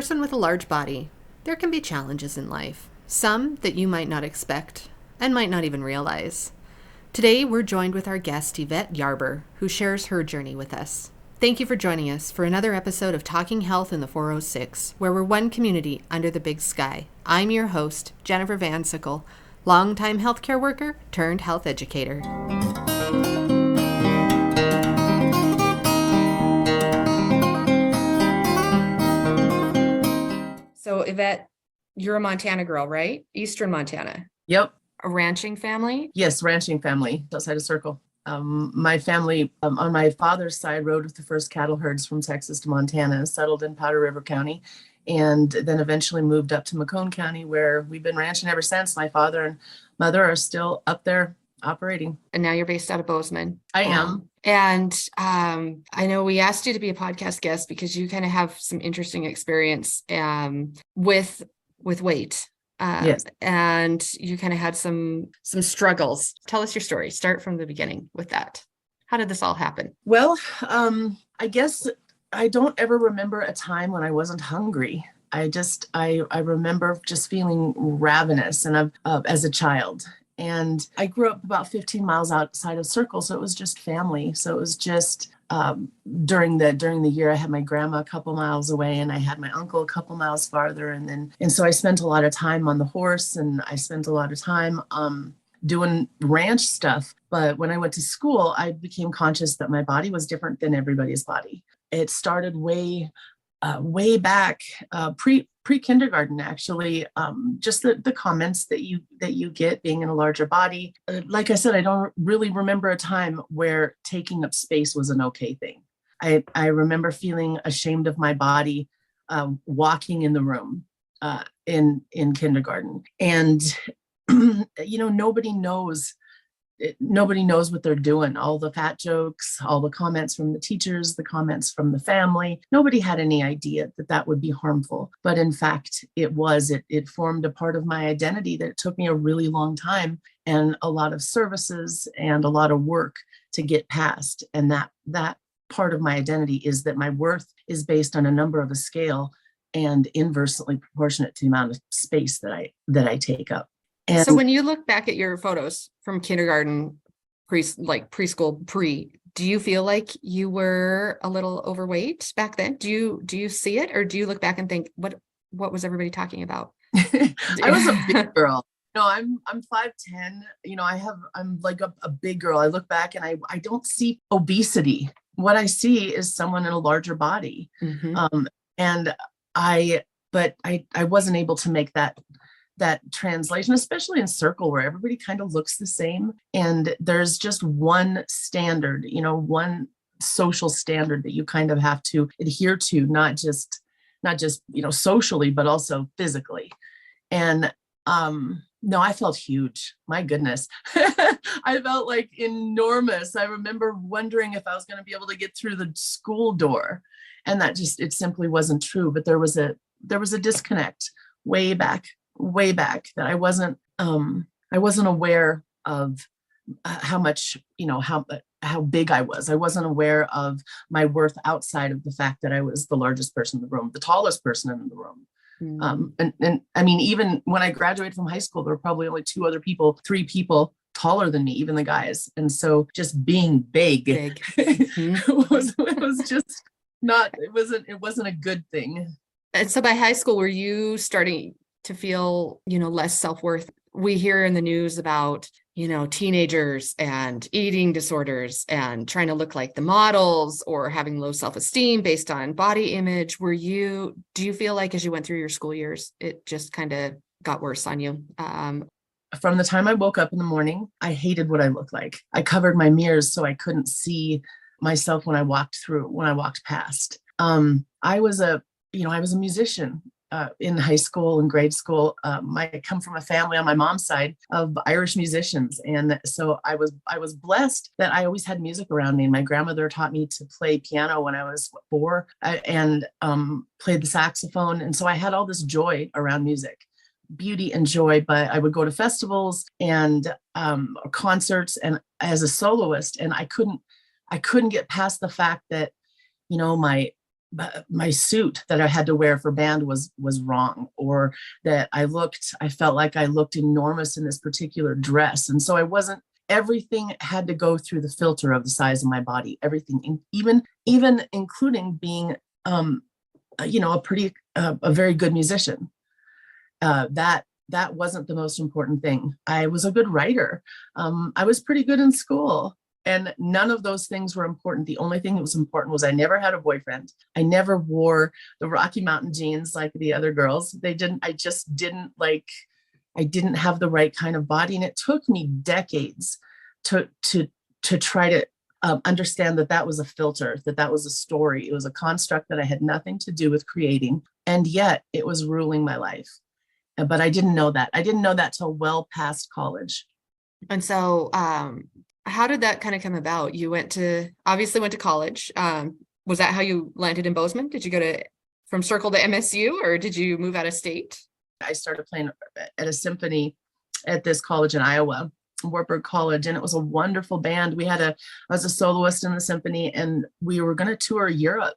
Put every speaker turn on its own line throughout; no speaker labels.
person with a large body, there can be challenges in life, some that you might not expect and might not even realize. Today, we're joined with our guest, Yvette Yarber, who shares her journey with us. Thank you for joining us for another episode of Talking Health in the 406, where we're one community under the big sky. I'm your host, Jennifer Van Sickle, longtime healthcare worker turned health educator. So, Yvette, you're a Montana girl, right? Eastern Montana.
Yep.
A ranching family?
Yes, ranching family outside of Circle. My family on my father's side rode with the first cattle herds from Texas to Montana, settled in Powder River County, and then eventually moved up to Macomb County, where we've been ranching ever since. My father and mother are still up there operating.
And now you're based out of Bozeman.
I am.
I know we asked you to be a podcast guest because you kind of have some interesting experience with weight.
Yes.
And you kind of had some struggles. Tell us your story. Start from the beginning with that. How did this all happen?
Well, I guess I don't ever remember a time when I wasn't hungry. I remember just feeling ravenous and as a child. And I grew up about 15 miles outside of Circle, so it was just family. So it was just during the year, I had my grandma a couple miles away, and I had my uncle a couple miles farther, and so I spent a lot of time on the horse, and I spent a lot of time doing ranch stuff. But when I went to school, I became conscious that my body was different than everybody's body. It started way back pre-kindergarten, actually. Just the comments that you get being in a larger body. Like I said, I don't really remember a time where taking up space was an okay thing. I remember feeling ashamed of my body walking in the room in kindergarten, and nobody knows what they're doing. All the fat jokes, all the comments from the teachers, the comments from the family, nobody had any idea that would be harmful. But in fact, it formed a part of my identity that it took me a really long time and a lot of services and a lot of work to get past. And that part of my identity is that my worth is based on a number of a scale and inversely proportionate to the amount of space that I take up. And
so when you look back at your photos from kindergarten, preschool, do you feel like you were a little overweight back then? Do you see it, or do you look back and think, what was everybody talking about?
I was a big girl. No, I'm 5'10". I'm like a big girl. I look back and I don't see obesity. What I see is someone in a larger body. Mm-hmm. But I wasn't able to make that translation, especially in Circle, where everybody kind of looks the same. And there's just one standard, one social standard that you kind of have to adhere to, not just socially, but also physically. And no, I felt huge. My goodness. I felt like enormous. I remember wondering if I was going to be able to get through the school door. And it simply wasn't true. But there was a disconnect way back that I wasn't aware of how much, how big I was. I wasn't aware of my worth outside of the fact that I was the largest person in the room, the tallest person in the room. And I mean, even when I graduated from high school, there were probably only three people taller than me, even the guys. And so just being big. It wasn't a good thing.
And so by high school, were you starting to feel, less self-worth? We hear in the news about, teenagers and eating disorders and trying to look like the models or having low self-esteem based on body image. Do you feel like as you went through your school years, it just kind of got worse on you?
From the time I woke up in the morning, I hated what I looked like. I covered my mirrors so I couldn't see myself when I walked past. I was a musician. In high school and grade school. I come from a family on my mom's side of Irish musicians. And so I was blessed that I always had music around me. My grandmother taught me to play piano when I was 4 and played the saxophone. And so I had all this joy around music, beauty and joy. But I would go to festivals and concerts and as a soloist, and I couldn't get past the fact that, my my suit that I had to wear for band was wrong, or that I felt like I looked enormous in this particular dress. And so I wasn't, everything had to go through the filter of the size of my body, everything, even including being, a very good musician. That wasn't the most important thing. I was a good writer. I was pretty good in school. And none of those things were important. The only thing that was important was I never had a boyfriend. I never wore the Rocky Mountain jeans like the other girls. I just didn't like, I didn't have the right kind of body. And it took me decades to try to understand that was a filter, that was a story. It was a construct that I had nothing to do with creating. And yet it was ruling my life. But I didn't know that. I didn't know that till well past college.
And so, how did that kind of come about? You obviously went to college. Was that how you landed in Bozeman? Did you go from Circle to MSU, or did you move out of state?
I started playing at a symphony at this college in Iowa, Wartburg College, and it was a wonderful band. I was a soloist in the symphony, and we were going to tour Europe,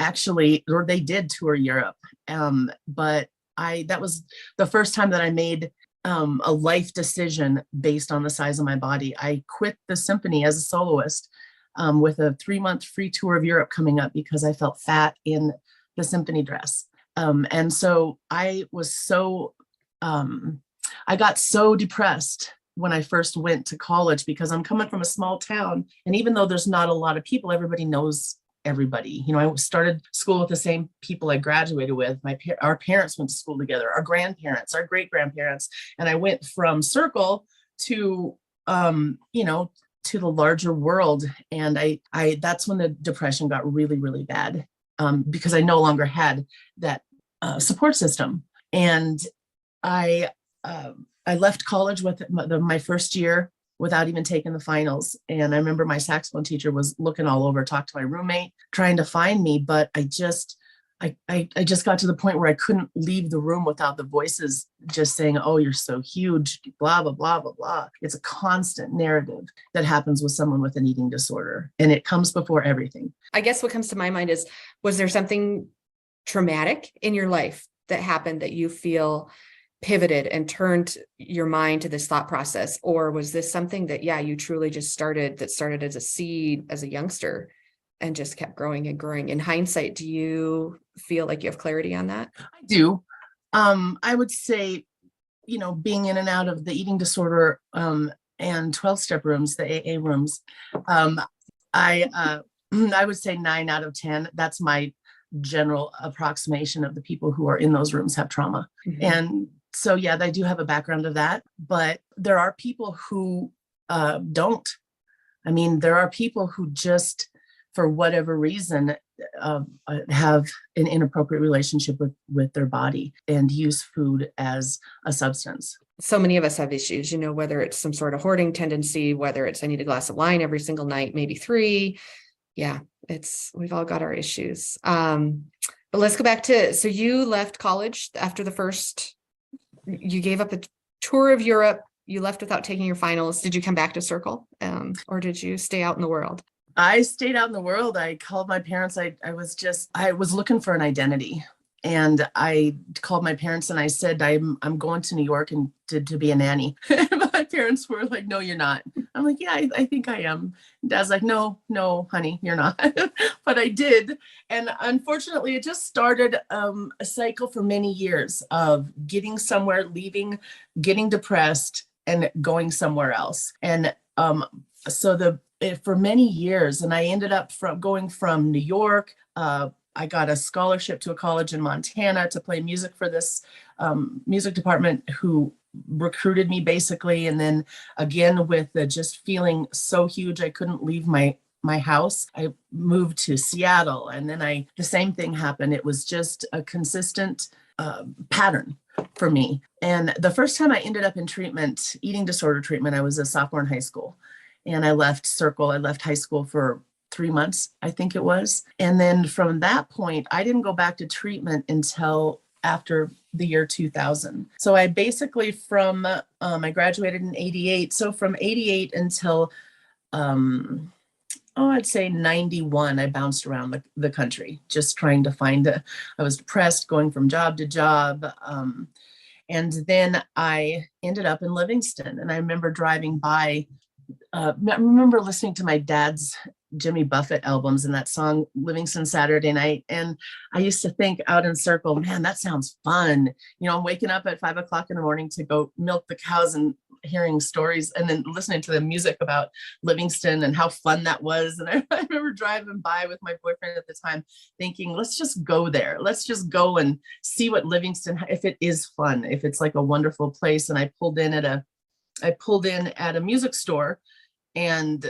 actually, or they did tour Europe. But that was the first time that I made a life decision based on the size of my body. I quit the symphony as a soloist with a 3-month free tour of Europe coming up because I felt fat in the symphony dress. And so I got so depressed when I first went to college because I'm coming from a small town. And even though there's not a lot of people, everybody knows everybody. I started school with the same people I graduated with. Our parents went to school together, our grandparents, our great grandparents. And I went from Circle to, to the larger world. And that's when the depression got really, really bad because I no longer had that support system. And I left college with my first year without even taking the finals. And I remember my saxophone teacher was looking all over, talked to my roommate, trying to find me. But I just got to the point where I couldn't leave the room without the voices just saying, oh, you're so huge, blah, blah, blah, blah, blah. It's a constant narrative that happens with someone with an eating disorder. And it comes before everything.
I guess what comes to my mind is, was there something traumatic in your life that happened that you feel pivoted and turned your mind to this thought process? Or was this something that, you truly just started as a seed as a youngster and just kept growing and growing? In hindsight, do you feel like you have clarity on that?
I do. I would say, being in and out of the eating disorder and 12-step rooms, the AA rooms, I would say 9 out of 10. That's my general approximation of the people who are in those rooms have trauma. Mm-hmm. And so, I do have a background of that, but there are people who don't. I mean, there are people who just, for whatever reason, have an inappropriate relationship with their body and use food as a substance.
So many of us have issues, whether it's some sort of hoarding tendency, whether it's I need a glass of wine every single night, maybe 3. Yeah, we've all got our issues. But let's go back so you left college after you gave up a tour of Europe, you left without taking your finals. Did you come back to Circle or did you stay out in the world?
I stayed out in the world. I called my parents. I was looking for an identity. And I called my parents and I said, I'm going to New York and to be a nanny. My parents were like, no, you're not. I'm like, yeah, I think I am. Dad's like, no, honey, you're not. But I did. And unfortunately, it just started a cycle for many years of getting somewhere, leaving, getting depressed, and going somewhere else. And for many years, and I ended up going from New York. I got a scholarship to a college in Montana to play music for this music department who recruited me basically. And then again, with just feeling so huge, I couldn't leave my house. I moved to Seattle, and then the same thing happened. It was just a consistent pattern for me. And the first time I ended up in treatment, eating disorder treatment, I was a sophomore in high school. And I left Circle. I left high school for 3 months, I think it was. And then from that point, I didn't go back to treatment until after the year 2000. So I basically I graduated in 88. So from 88 until I'd say 91, I bounced around the country, just trying to I was depressed, going from job to job. And then I ended up in Livingston. And I remember driving by, I remember listening to my dad's Jimmy Buffett albums and that song Livingston Saturday Night. And I used to think out in circle, man, that sounds fun. I'm waking up at 5 o'clock in the morning to go milk the cows and hearing stories and then listening to the music about Livingston and how fun that was. And I remember driving by with my boyfriend at the time thinking, let's just go there. Let's just go and see what Livingston, if it is fun, if it's like a wonderful place. And I pulled in at a music store, and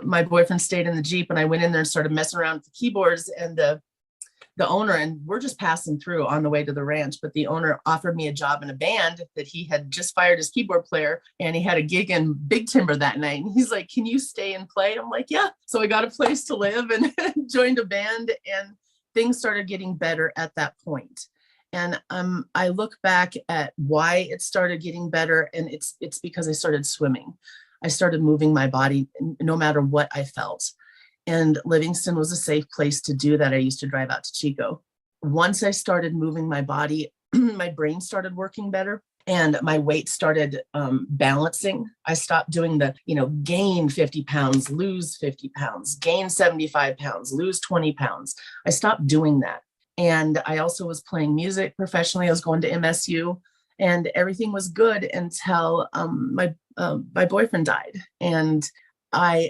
my boyfriend stayed in the Jeep, and I went in there and started messing around with the keyboards, and the owner, and we're just passing through on the way to the ranch, but the owner offered me a job in a band that he had just fired his keyboard player, and he had a gig in Big Timber that night. And he's like, can you stay and play? I'm like, yeah. So I got a place to live and joined a band, and things started getting better at that point. And I look back at why it started getting better, and it's because I started swimming. I started moving my body no matter what I felt. And Livingston was a safe place to do that. I used to drive out to Chico. Once I started moving my body, my brain started working better and my weight started balancing. I stopped doing the, gain 50 pounds, lose 50 pounds, gain 75 pounds, lose 20 pounds. I stopped doing that. And I also was playing music professionally. I was going to MSU, and everything was good until my boyfriend died. And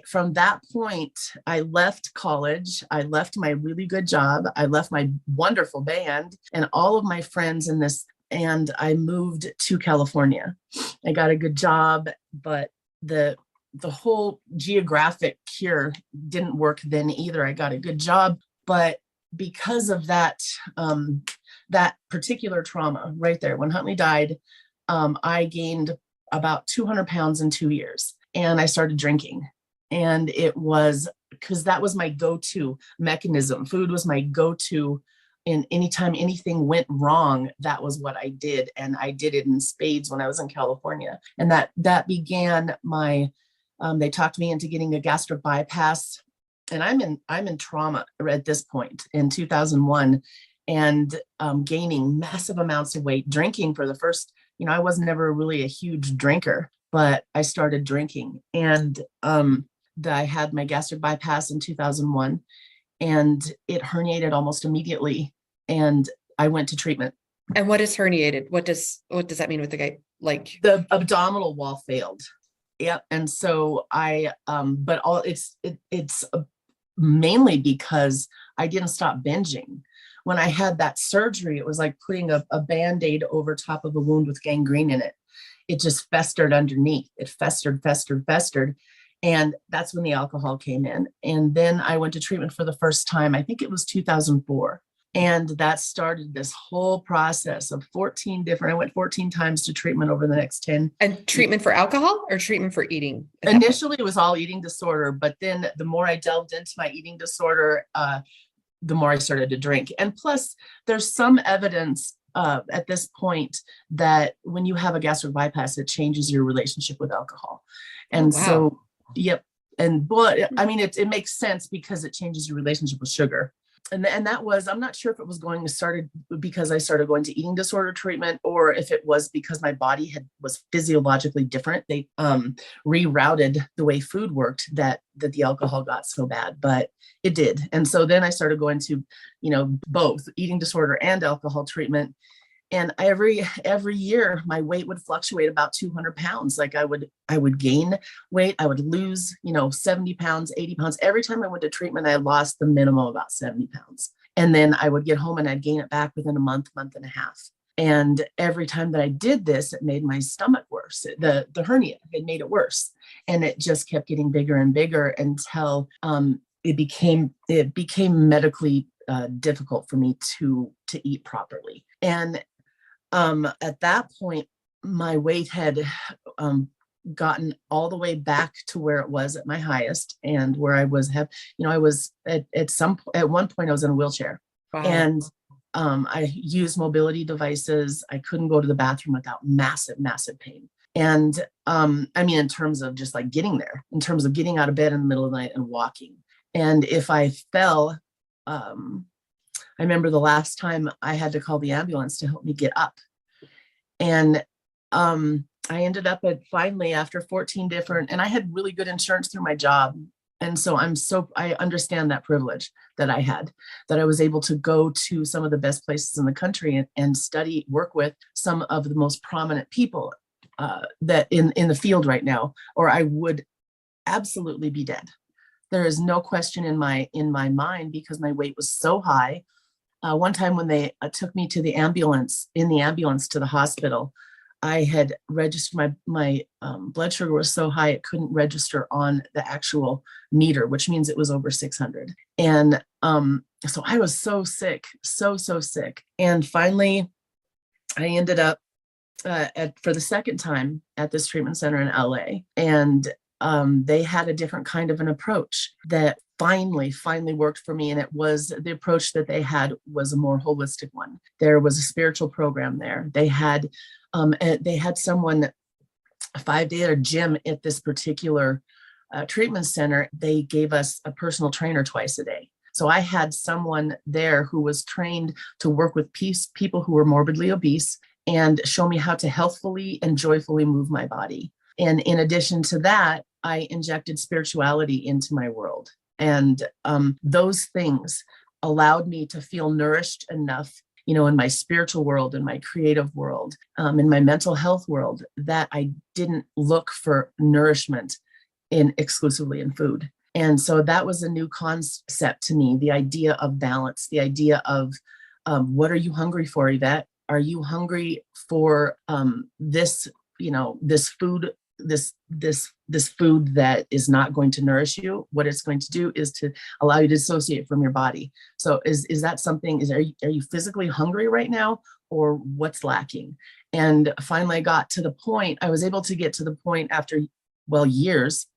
from that point, I left college. I left my really good job. I left my wonderful band and all of my friends in this, and I moved to California. I got a good job, but the whole geographic cure didn't work then either. I got a good job, but because of that, that particular trauma right there, when Huntley died, I gained about 200 pounds in 2 years. And I started drinking. And it was because that was my go-to mechanism. Food was my go-to. And anytime anything went wrong, that was what I did. And I did it in spades when I was in California. And that began they talked me into getting a gastric bypass. And I'm in trauma at this point in 2001, and gaining massive amounts of weight, drinking for the first, I was never really a huge drinker, but I started drinking, and I had my gastric bypass in 2001, and it herniated almost immediately, and I went to treatment.
And what is herniated? What does that mean with the guy? Like
the abdominal wall failed. Yep. And so it's mainly because I didn't stop binging. When I had that surgery, it was like putting a Band-Aid over top of a wound with gangrene in it. It just festered underneath. It festered. And that's when the alcohol came in. And then I went to treatment for the first time. I think it was 2004. And that started this whole process of I went 14 times to treatment over the next 10.
And treatment for alcohol or treatment for eating?
Initially, it was all eating disorder. But then the more I delved into my eating disorder, the more I started to drink. And plus, there's some evidence at this point that when you have a gastric bypass, it changes your relationship with alcohol. And so, yep. And it makes sense because it changes your relationship with sugar. And that was, I'm not sure if it was started because I started going to eating disorder treatment, or if it was because my body was physiologically different. They rerouted the way food worked that the alcohol got so bad, but it did. And so then I started going to, both eating disorder and alcohol treatment. And every year my weight would fluctuate about 200 pounds. Like I would gain weight. I would lose, 70 pounds, 80 pounds. Every time I went to treatment, I lost the minimum about 70 pounds. And then I would get home and I'd gain it back within a month and a half. And every time that I did this, it made my stomach worse. The hernia, it made it worse. And it just kept getting bigger and bigger until it became medically difficult for me to eat properly. And at that point, my weight had gotten all the way back to where it was at my highest, and where I was I was at one point I was in a wheelchair. Wow. And I used mobility devices. I couldn't go to the bathroom without massive pain. And I mean, in terms of just like getting there, in terms of getting out of bed in the middle of the night and walking. And if I fell, I remember the last time I had to call the ambulance to help me get up. And I ended up at finally after 14 different, and I had really good insurance through my job. And so I understand that privilege that I had, that I was able to go to some of the best places in the country and study, work with some of the most prominent people that in the field right now, or I would absolutely be dead. There is no question in my mind because my weight was so high. One time when they took me to the ambulance, to the hospital, I had registered my blood sugar was so high it couldn't register on the actual meter, which means it was over 600. And so I was so sick, so sick. And finally, I ended up for the second time at this treatment center in LA, and they had a different kind of an approach that finally worked for me. And it was the approach that they had was a more holistic one. There was a spiritual program there. They had someone, a 5-day gym at this particular treatment center. They gave us a personal trainer twice a day. So I had someone there who was trained to work with people who were morbidly obese and show me how to healthfully and joyfully move my body. And in addition to that, I injected spirituality into my world. And those things allowed me to feel nourished enough, in my spiritual world, in my creative world, in my mental health world, that I didn't look for nourishment exclusively in food. And so that was a new concept to me, the idea of balance, the idea of what are you hungry for, Yvette? Are you hungry for this food, this food that is not going to nourish you? What it's going to do is to allow you to dissociate from your body. So is that something, are you physically hungry right now, or what's lacking? And finally I was able to get to the point after, years.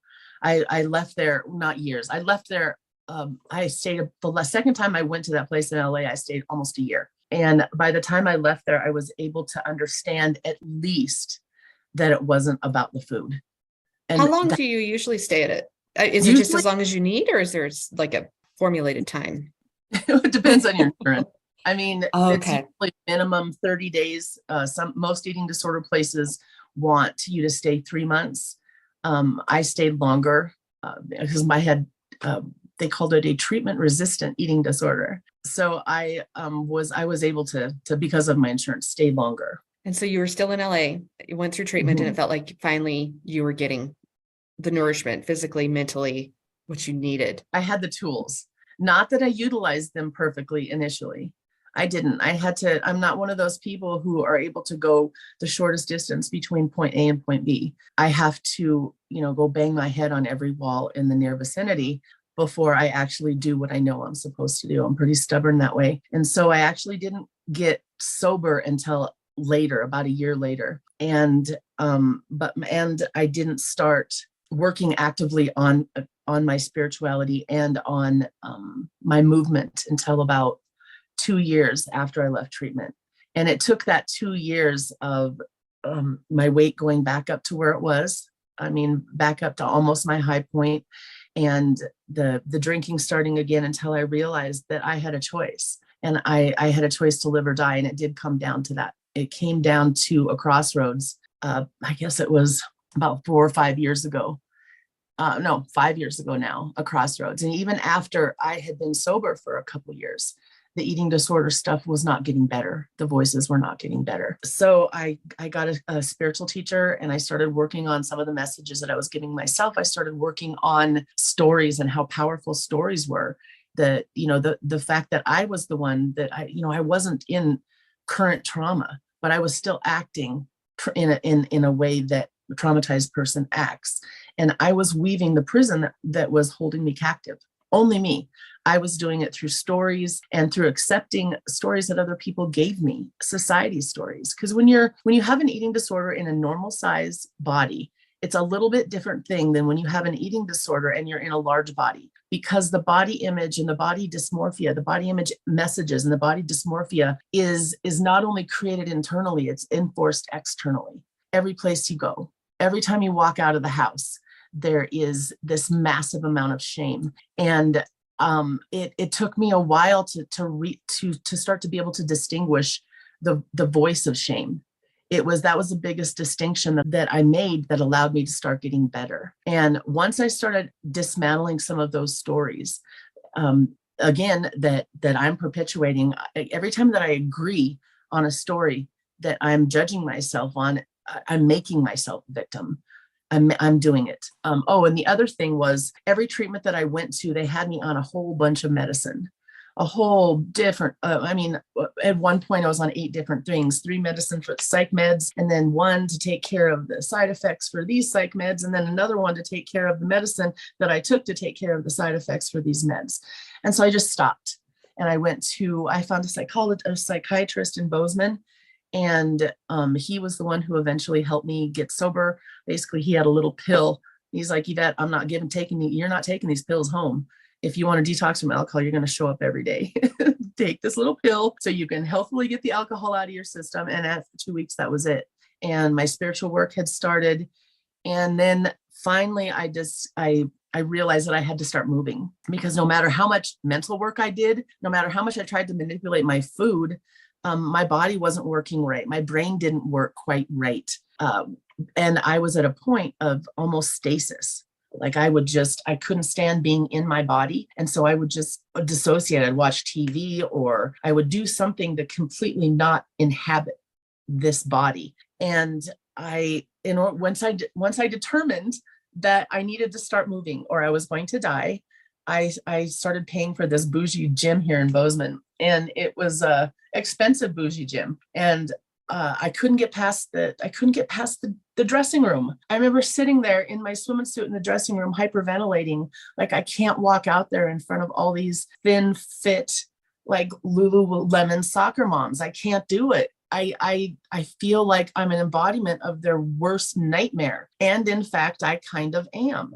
I left there, not years. I left there. I stayed the second time I went to that place in LA, I stayed almost a year. And by the time I left there, I was able to understand at least that it wasn't about the food. And
how long do you usually stay at it? Is it just as long as you need, or is there like a formulated time?
It depends on your insurance. I mean,
Okay.
It's usually minimum 30 days. Most eating disorder places want you to stay 3 months. I stayed longer because they called it a treatment resistant eating disorder. So I was able to, because of my insurance, stay longer.
And so you were still in LA, you went through treatment,
Mm-hmm.
and it felt like finally you were getting the nourishment physically, mentally, what you needed.
I had the tools, not that I utilized them perfectly initially. I didn't. I'm not one of those people who are able to go the shortest distance between point A and point B. I have to, go bang my head on every wall in the near vicinity before I actually do what I know I'm supposed to do. I'm pretty stubborn that way. And so I actually didn't get sober until later, about a year later. And I didn't start working actively on my spirituality and on my movement until about 2 years after I left treatment. And it took that 2 years of my weight going back up to where it was. I mean, back up to almost my high point, and the drinking starting again, until I realized that I had a choice, and I had a choice to live or die. And it did come down to that. It came down to a crossroads. I guess it was about 4 or 5 years ago. No, 5 years ago now, a crossroads. And even after I had been sober for a couple of years, the eating disorder stuff was not getting better. The voices were not getting better. So I got a spiritual teacher, and I started working on some of the messages that I was giving myself. I started working on stories and how powerful stories were. The fact that I was the one that I wasn't in current trauma, but I was still acting in a way that a traumatized person acts. And I was weaving the prison that was holding me captive. Only me. I was doing it through stories and through accepting stories that other people gave me, society stories. Because when you have an eating disorder in a normal size body, it's a little bit different thing than when you have an eating disorder and you're in a large body, because the body image and the body dysmorphia, the body image messages and the body dysmorphia is not only created internally, it's enforced externally. every place you go, every time you walk out of the house, there is this massive amount of shame. And it took me a while to start to be able to distinguish the voice of shame. That was the biggest distinction that I made that allowed me to start getting better. And once I started dismantling some of those stories, again, that I'm perpetuating, every time that I agree on a story that I'm judging myself on, I'm making myself a victim. I'm doing it. And the other thing was, every treatment that I went to, they had me on a whole bunch of medicine, a whole different, at one point I was on 8 different things, 3 medicine for psych meds, and then 1 to take care of the side effects for these psych meds, and then another 1 to take care of the medicine that I took to take care of the side effects for these meds. And so I just stopped, and I found a psychiatrist in Bozeman. And he was the one who eventually helped me get sober. Basically, he had a little pill. He's like, Yvette, you're not taking these pills home. If you want to detox from alcohol, you're going to show up every day. Take this little pill so you can healthfully get the alcohol out of your system. And after 2 weeks, that was it. And my spiritual work had started. And then finally, I realized that I had to start moving, because no matter how much mental work I did, no matter how much I tried to manipulate my food, my body wasn't working right. My brain didn't work quite right. And I was at a point of almost stasis. Like I couldn't stand being in my body. And so I would just dissociate. I'd watch TV, or I would do something to completely not inhabit this body. And once I determined that I needed to start moving or I was going to die, I started paying for this bougie gym here in Bozeman, and it was a expensive bougie gym. And I couldn't get past the dressing room. I remember sitting there in my swimming suit in the dressing room, hyperventilating, like I can't walk out there in front of all these thin, fit, like Lululemon soccer moms. I can't do it. I feel like I'm an embodiment of their worst nightmare. And in fact, I kind of am.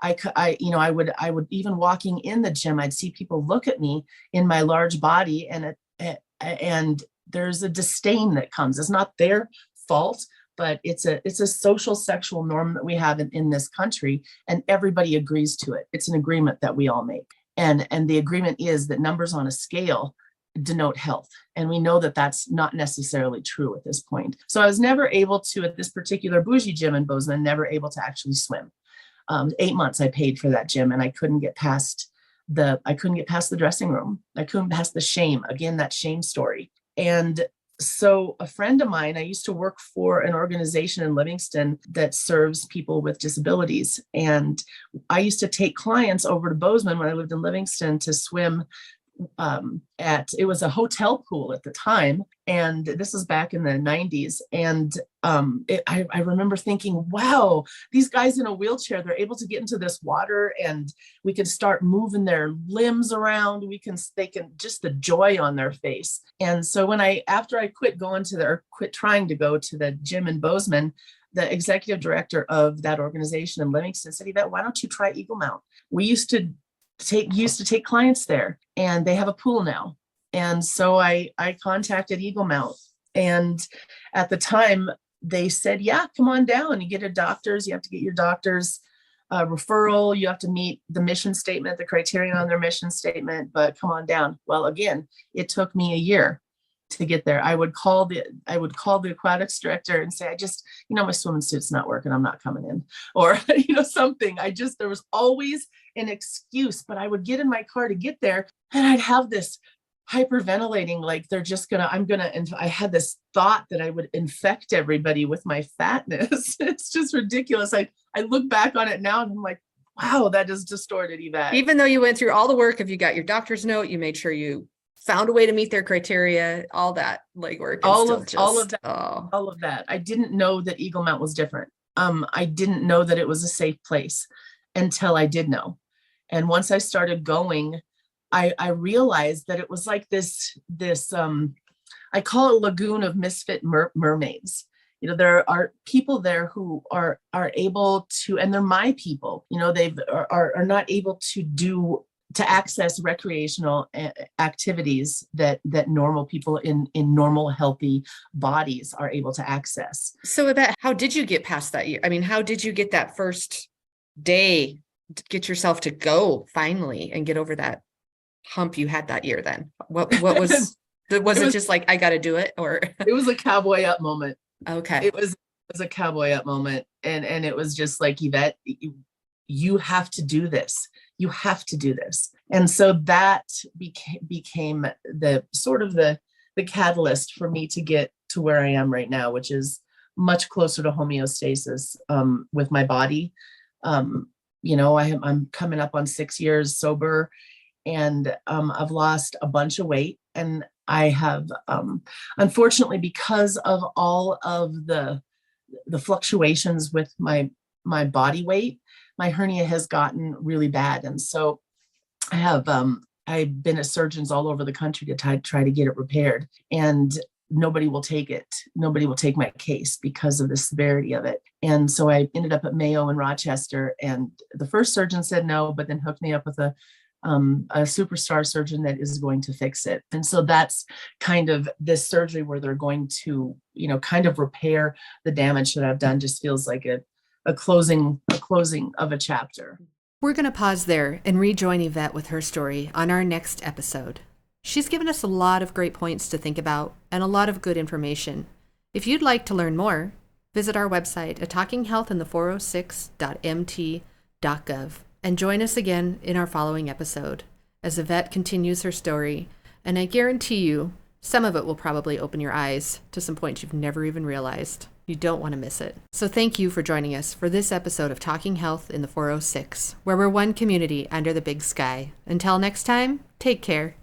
I would even walking in the gym, I'd see people look at me in my large body, and there's a disdain that comes. It's not their fault, but it's a social sexual norm that we have in this country, and everybody agrees to it. It's an agreement that we all make. And the agreement is that numbers on a scale denote health. And we know that that's not necessarily true at this point. So I was never able to, at this particular bougie gym in Bozeman, never able to actually swim. 8 months I paid for that gym, and I couldn't get past the dressing room. I couldn't pass the shame. Again, that shame story. And so a friend of mine, I used to work for an organization in Livingston that serves people with disabilities. And I used to take clients over to Bozeman when I lived in Livingston to swim it was a hotel pool at the time. And this was back in the 90s. And I remember thinking, wow, these guys in a wheelchair, they're able to get into this water, and we can start moving their limbs around. They can just the joy on their face. And so after I quit trying to go to the gym in Bozeman, the executive director of that organization in Livingston said, Yvette, why don't you try Eagle Mount? We used to take clients there, and they have a pool now. And so I contacted Eagle Mount, and at the time they said, yeah, come on down. You have to get your doctor's referral. You have to meet the mission statement, the criterion on their mission statement, but come on down. Well, again, it took me a year to get there. I would call the aquatics director and say, my swimming suit's not working. I'm not coming in, or, something. There was always an excuse, but I would get in my car to get there, and I'd have this hyperventilating, like I had this thought that I would infect everybody with my fatness. It's just ridiculous. I look back on it now and I'm like, wow, that is distorted, Yvette.
Even though you went through all the work, if you got your doctor's note, you made sure you found a way to meet their criteria, all that legwork.
All of that. I didn't know that Eagle Mount was different. I didn't know that it was a safe place until I did know. And once I started going, I realized that it was like this I call it a lagoon of misfit mermaids. There are people there who are able to, and they're my people, they are not able to do to access recreational activities that normal people in normal healthy bodies are able to access.
So Yvette, how did you get past that year? I mean, how did you get that first day to get yourself to go finally and get over that hump you had that year? Then what was it just like, I got to do it, or
it was a cowboy up moment?
Okay.
It was a cowboy up moment, and it was just like, Yvette, you have to do this. You have to do this. And so that became the sort of the catalyst for me to get to where I am right now, which is much closer to homeostasis with my body. I'm coming up on 6 years sober, and I've lost a bunch of weight. And I have, unfortunately, because of all of the fluctuations with my body weight, my hernia has gotten really bad. And so I have, I've been at surgeons all over the country to try to get it repaired, and nobody will take it. Nobody will take my case because of the severity of it. And so I ended up at Mayo in Rochester, and the first surgeon said no, but then hooked me up with a superstar surgeon that is going to fix it. And so that's kind of this surgery where they're going to, kind of repair the damage that I've done. Just feels like a closing of a chapter.
We're going to pause there and rejoin Yvette with her story on our next episode. She's given us a lot of great points to think about and a lot of good information. If you'd like to learn more, visit our website at talkinghealthinthe406.mt.gov and join us again in our following episode as Yvette continues her story, and I guarantee you some of it will probably open your eyes to some points you've never even realized. You don't want to miss it. So thank you for joining us for this episode of Talking Health in the 406, where we're one community under the big sky. Until next time, take care.